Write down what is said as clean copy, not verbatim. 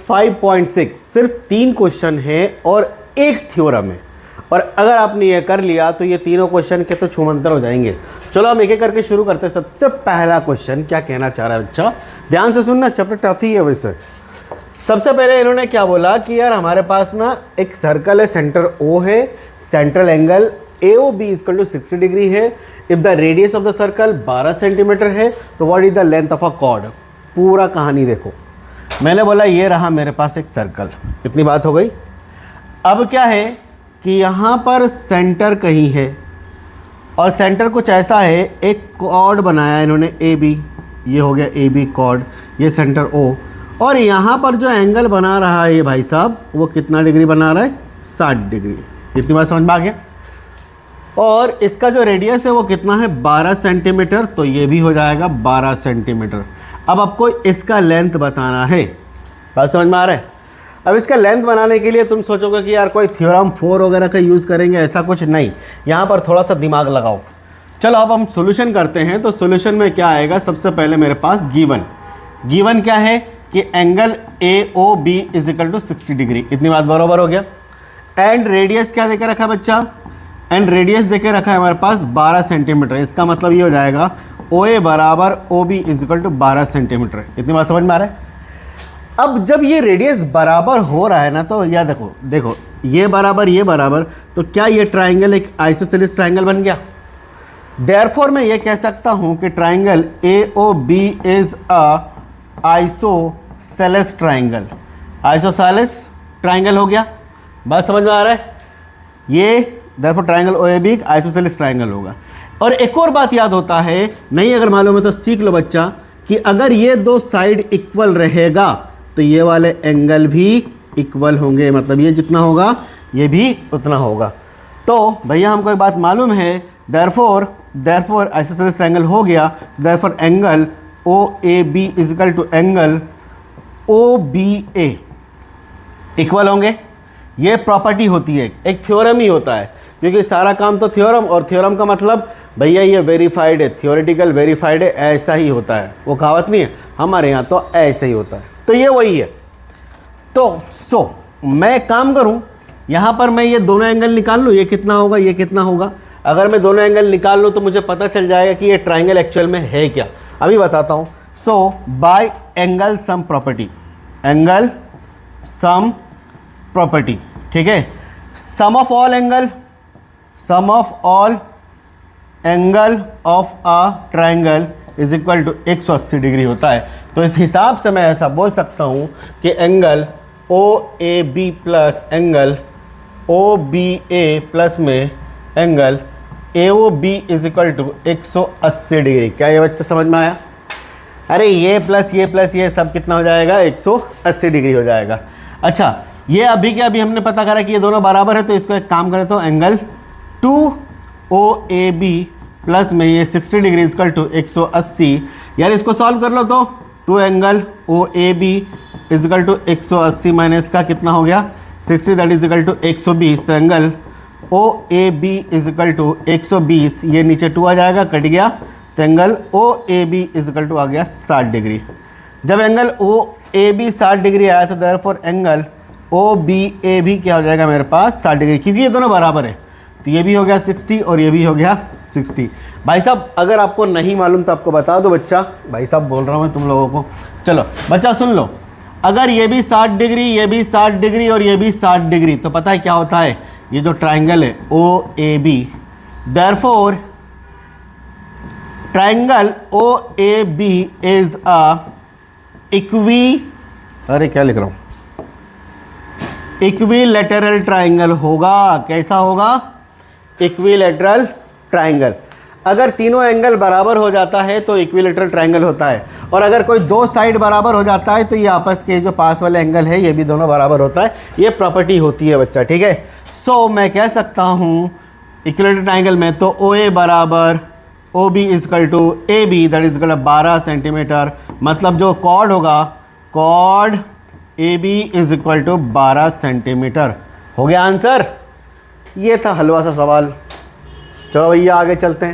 5.6 सिर्फ 3 क्वेश्चन है और एक थ्योरम है, और अगर आपने ये कर लिया तो ये तीनों क्वेश्चन के तो छूमंतर हो जाएंगे। चलो हम एक एक करके शुरू करते हैं। सबसे पहला क्वेश्चन क्या कहना चाह रहा है बच्चा, ध्यान से सुनना, चैप्टर टफ ही है वैसे। सबसे पहले इन्होंने क्या बोला कि यार हमारे पास ना एक सर्कल है, सेंटर O है, central angle AOB equal to 60 degree है। If the radius of the circle 12 centimetre है तो what is the length of a chord. पूरा कहानी देखो, मैंने बोला ये रहा मेरे पास एक सर्कल, इतनी बात हो गई। अब क्या है कि यहाँ पर सेंटर कहीं है और सेंटर कुछ ऐसा है, एक कॉर्ड बनाया इन्होंने AB, ये हो गया AB कॉर्ड, ये सेंटर O, और यहाँ पर जो एंगल बना रहा है ये भाई साहब वो कितना डिग्री बना रहा है, 60 डिग्री। इतनी बात समझ में आ गया। और इसका जो रेडियस है वो कितना है, 12 सेंटीमीटर, तो ये भी हो जाएगा 12 सेंटीमीटर। अब आपको इसका लेंथ बताना है, बात समझ में आ रहा है। अब इसका लेंथ बनाने के लिए तुम सोचोगे कि यार कोई थ्योरम 4 वगैरह का यूज़ करेंगे, ऐसा कुछ नहीं, यहाँ पर थोड़ा सा दिमाग लगाओ। चलो अब हम सॉल्यूशन करते हैं। तो सॉल्यूशन में क्या आएगा, सबसे पहले मेरे पास गिवन क्या है कि angle AOB is equal to 60 degree. इतनी बात बराबर हो गया। एंड रेडियस क्या देकर रखा है बच्चा, एंड रेडियस देके रखा है हमारे पास 12 सेंटीमीटर। इसका मतलब ये हो जाएगा OA बराबर OB is equal to 12 centimetre. इतनी बात समझ में आ रहा है। अब जब ये रेडियस बराबर हो रहा है ना, तो यह देखो ये बराबर, तो क्या ये ट्राइंगल एक आइसोसेलेस ट्राइंगल बन गया। देयरफॉर मैं ये कह सकता हूँ कि triangle AOB is a isosceles triangle. Isosceles triangle हो गया, बात समझ में आ रहा है। ये therefore triangle OAB isosceles triangle होगा। और एक और बात याद होता है, नहीं अगर मालूम है तो सीख लो बच्चा, कि अगर ये दो साइड इक्वल रहेगा तो ये वाले एंगल भी इक्वल होंगे, मतलब ये जितना होगा ये भी उतना होगा। तो भैया हमको एक बात मालूम है, देयरफॉर आइसोसेलेस ट्राइंगल हो गया, therefore angle OAB is equal to angle OBA equal होंगे। ये प्रॉपर्टी होती है, एक थ्योरम ही होता है, क्योंकि सारा काम तो थ्योरम, और थ्योरम का मतलब भैया ये वेरीफाइड है, थियोरेटिकल वेरीफाइड है, ऐसा ही होता है। वो कहावत नहीं है, हमारे यहाँ तो ऐसे ही होता है। तो ये वही है। तो मैं काम करूँ, यहाँ पर मैं ये दोनों एंगल निकाल लूँ, ये कितना होगा, ये कितना होगा। अगर मैं दोनों एंगल निकाल लूँ तो मुझे पता चल जाएगा कि ये ट्राइंगल एक्चुअल में है क्या। अभी बताता हूँ। So by angle sum property, angle sum property, ठीक है। Sum of all angle of a triangle is equal to 180 degree होता है। तो इस हिसाब से मैं ऐसा बोल सकता हूँ कि angle OAB plus angle OBA plus में angle AOB is equal to 180 degree. क्या ये बच्चा समझ में आया। अरे ये प्लस ये सब कितना हो जाएगा, 180 डिग्री हो जाएगा। अच्छा ये अभी हमने पता करा कि ये दोनों बराबर है, तो इसको एक काम करें तो एंगल 2OAB प्लस में ये 60 डिग्री इक्वल टू 180। यार इसको सॉल्व कर लो तो 2 angle OAB equal to 180 minus का कितना हो गया 60, दैट इज इक्वल टू 120। तो एंगल OAB इक्वल टू 120, ये नीचे 2 आ जाएगा, कट गया, तो एंगल OAB इक्वल टू आ गया 60 डिग्री। जब एंगल OAB 60 डिग्री आया तो देयरफॉर एंगल OBA भी क्या हो जाएगा मेरे पास 60 डिग्री, क्योंकि ये दोनों बराबर है। तो ये भी हो गया 60 और ये भी हो गया 60। भाई साहब अगर आपको नहीं मालूम तो आपको बता दो बच्चा, भाई साहब बोल रहा हूँ मैं तुम लोगों को। चलो बच्चा सुन लो, अगर ये भी 60 डिग्री, ये भी 60 डिग्री और ये भी 60 डिग्री, तो पता है क्या होता है, ये जो ट्राइंगल है OAB, therefore triangle OAB is a equilateral triangle होगा। कैसा होगा, इक्विलैटरल ट्राइंगल। अगर तीनों एंगल बराबर हो जाता है तो इक्विलैटरल ट्राइंगल होता है, और अगर कोई दो साइड बराबर हो जाता है तो ये आपस के जो पास वाले एंगल है ये भी दोनों बराबर होता है। ये प्रॉपर्टी होती है बच्चा, ठीक है। सो मैं कह सकता हूँ इक्विलैटरल ट्राइंगल में तो OA बराबर OB equal to AB, that is equal to 12 centimetre. मतलब जो कॉर्ड होगा, chord AB is equal to 12 centimetre. हो गया आंसर। ये था हलवा सा सवाल। चलो भैया आगे चलते हैं।